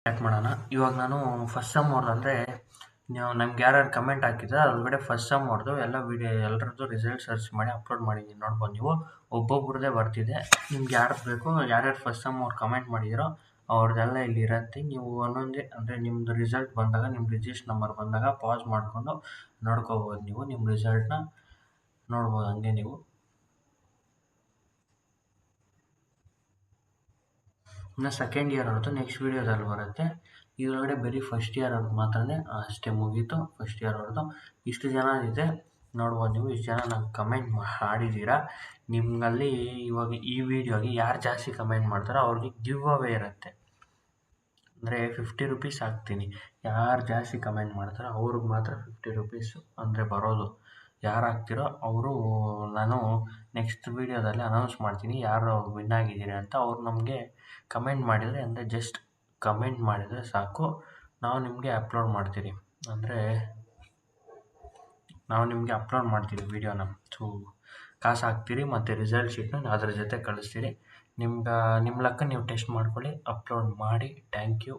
Start ಮಾಡೋಣ. ಇವಾಗ ನಾನು ಫಸ್ಟ್ ಸೆಮ್ ಅವ್ರದ್ದು ಅಂದರೆ ನೀವು ನಮ್ಗೆ ಯಾರ್ಯಾರು ಕಮೆಂಟ್ ಹಾಕಿದ್ರೆ ಅದ್ರೊಳಗಡೆ ಫಸ್ಟ್ ಸೆಮ್ ಅವ್ರದ್ದು ಎಲ್ಲ ವೀಡಿಯೋ ಎಲ್ಲರದ್ದು ರಿಸಲ್ಟ್ ಸರ್ಚ್ ಮಾಡಿ ಅಪ್ಲೋಡ್ ಮಾಡಿದ್ದೀನಿ. ನೋಡ್ಬೋದು ನೀವು ಒಬ್ಬೊಬ್ರದ್ದೇ ಬರ್ತಿದೆ. ನಿಮ್ಗೆ ಯಾರ್ದು ಬೇಕೋ ಯಾರ್ಯಾರು ಫಸ್ಟ್ ಸೆಮ್ ಅವ್ರು ಕಮೆಂಟ್ ಮಾಡಿದಿರೋ ಅವ್ರದ್ದೆಲ್ಲ ಇಲ್ಲಿ ಇರುತ್ತೆ. ನೀವು ಒಂದೊಂದೇ ಅಂದರೆ ನಿಮ್ಮದು ರಿಸಲ್ಟ್ ಬಂದಾಗ ನಿಮ್ಮ ರಿಜಿಸ್ಟರ್ ನಂಬರ್ ಬಂದಾಗ ಪಾಸ್ ಮಾಡಿಕೊಂಡು ನೋಡ್ಕೋಬೋದು. ನೀವು ನಿಮ್ಮ ರಿಸಲ್ಟ್ನ ನೋಡ್ಬೋದು ಹಂಗೆ ನೀವು. ಇನ್ನು ಸೆಕೆಂಡ್ ಇಯರ್ ಅವ್ರದ್ದು ನೆಕ್ಸ್ಟ್ ವೀಡಿಯೋದಲ್ಲಿ ಬರುತ್ತೆ. ಇದರೊಳಗಡೆ ಬರೀ ಫಸ್ಟ್ ಇಯರ್ ಅವ್ರದ್ದು ಮಾತ್ರನೇ ಅಷ್ಟೇ ಮುಗೀತು. ಫಸ್ಟ್ ಇಯರ್ ಅವ್ರದ್ದು ಇಷ್ಟು ಜನ ಇದೆ ನೋಡ್ಬೋದು ನೀವು. ಇಷ್ಟು ಜನ ನಂಗೆ ಕಮೆಂಟ್ ಮಾಡಿದ್ದೀರಾ. ನಿಮ್ಮಲ್ಲಿ ಇವಾಗ ಈ ವಿಡಿಯೋಗೆ ಯಾರು ಜಾಸ್ತಿ ಕಮೆಂಟ್ ಮಾಡ್ತಾರೋ ಅವ್ರಿಗೆ ಗಿವ್ ಅವೇ ಇರುತ್ತೆ. ಅಂದರೆ 50 ರುಪೀಸ್ ಹಾಕ್ತೀನಿ. ಯಾರು ಜಾಸ್ತಿ ಕಮೆಂಟ್ ಮಾಡ್ತಾರೋ ಅವ್ರಿಗೆ ಮಾತ್ರ 50 ರುಪೀಸು ಅಂದರೆ ಬರೋದು. ಯಾರು ಹಾಕ್ತಿರೋ ಅವರು ನಾನು ನೆಕ್ಸ್ಟ್ ವೀಡಿಯೋದಲ್ಲಿ ಅನೌನ್ಸ್ ಮಾಡ್ತೀನಿ ಯಾರು ವಿನ್ ಆಗಿದ್ದೀರಿ ಅಂತ. ಅವ್ರು ನಮಗೆ ಕಮೆಂಟ್ ಮಾಡಿದರೆ ಅಂದರೆ ಜಸ್ಟ್ ಕಮೆಂಟ್ ಮಾಡಿದರೆ ಸಾಕು, ನಾವು ನಿಮಗೆ ಅಪ್ಲೋಡ್ ಮಾಡ್ತೀವಿ. ಅಂದರೆ ನಾವು ನಿಮಗೆ ಅಪ್ಲೋಡ್ ಮಾಡ್ತೀವಿ ವೀಡಿಯೋನ. ಕಾಸು ಹಾಕ್ತೀರಿ ಮತ್ತು ರಿಸಲ್ಟ್ ಶೀಟ್ನ ಅದ್ರ ಜೊತೆ ಕಳಿಸ್ತೀರಿ. ನಿಮ್ಮ ಲಕ್ಕ ನೀವು ಟೆಸ್ಟ್ ಮಾಡ್ಕೊಳ್ಳಿ, ಅಪ್ಲೋಡ್ ಮಾಡಿ. Thank you.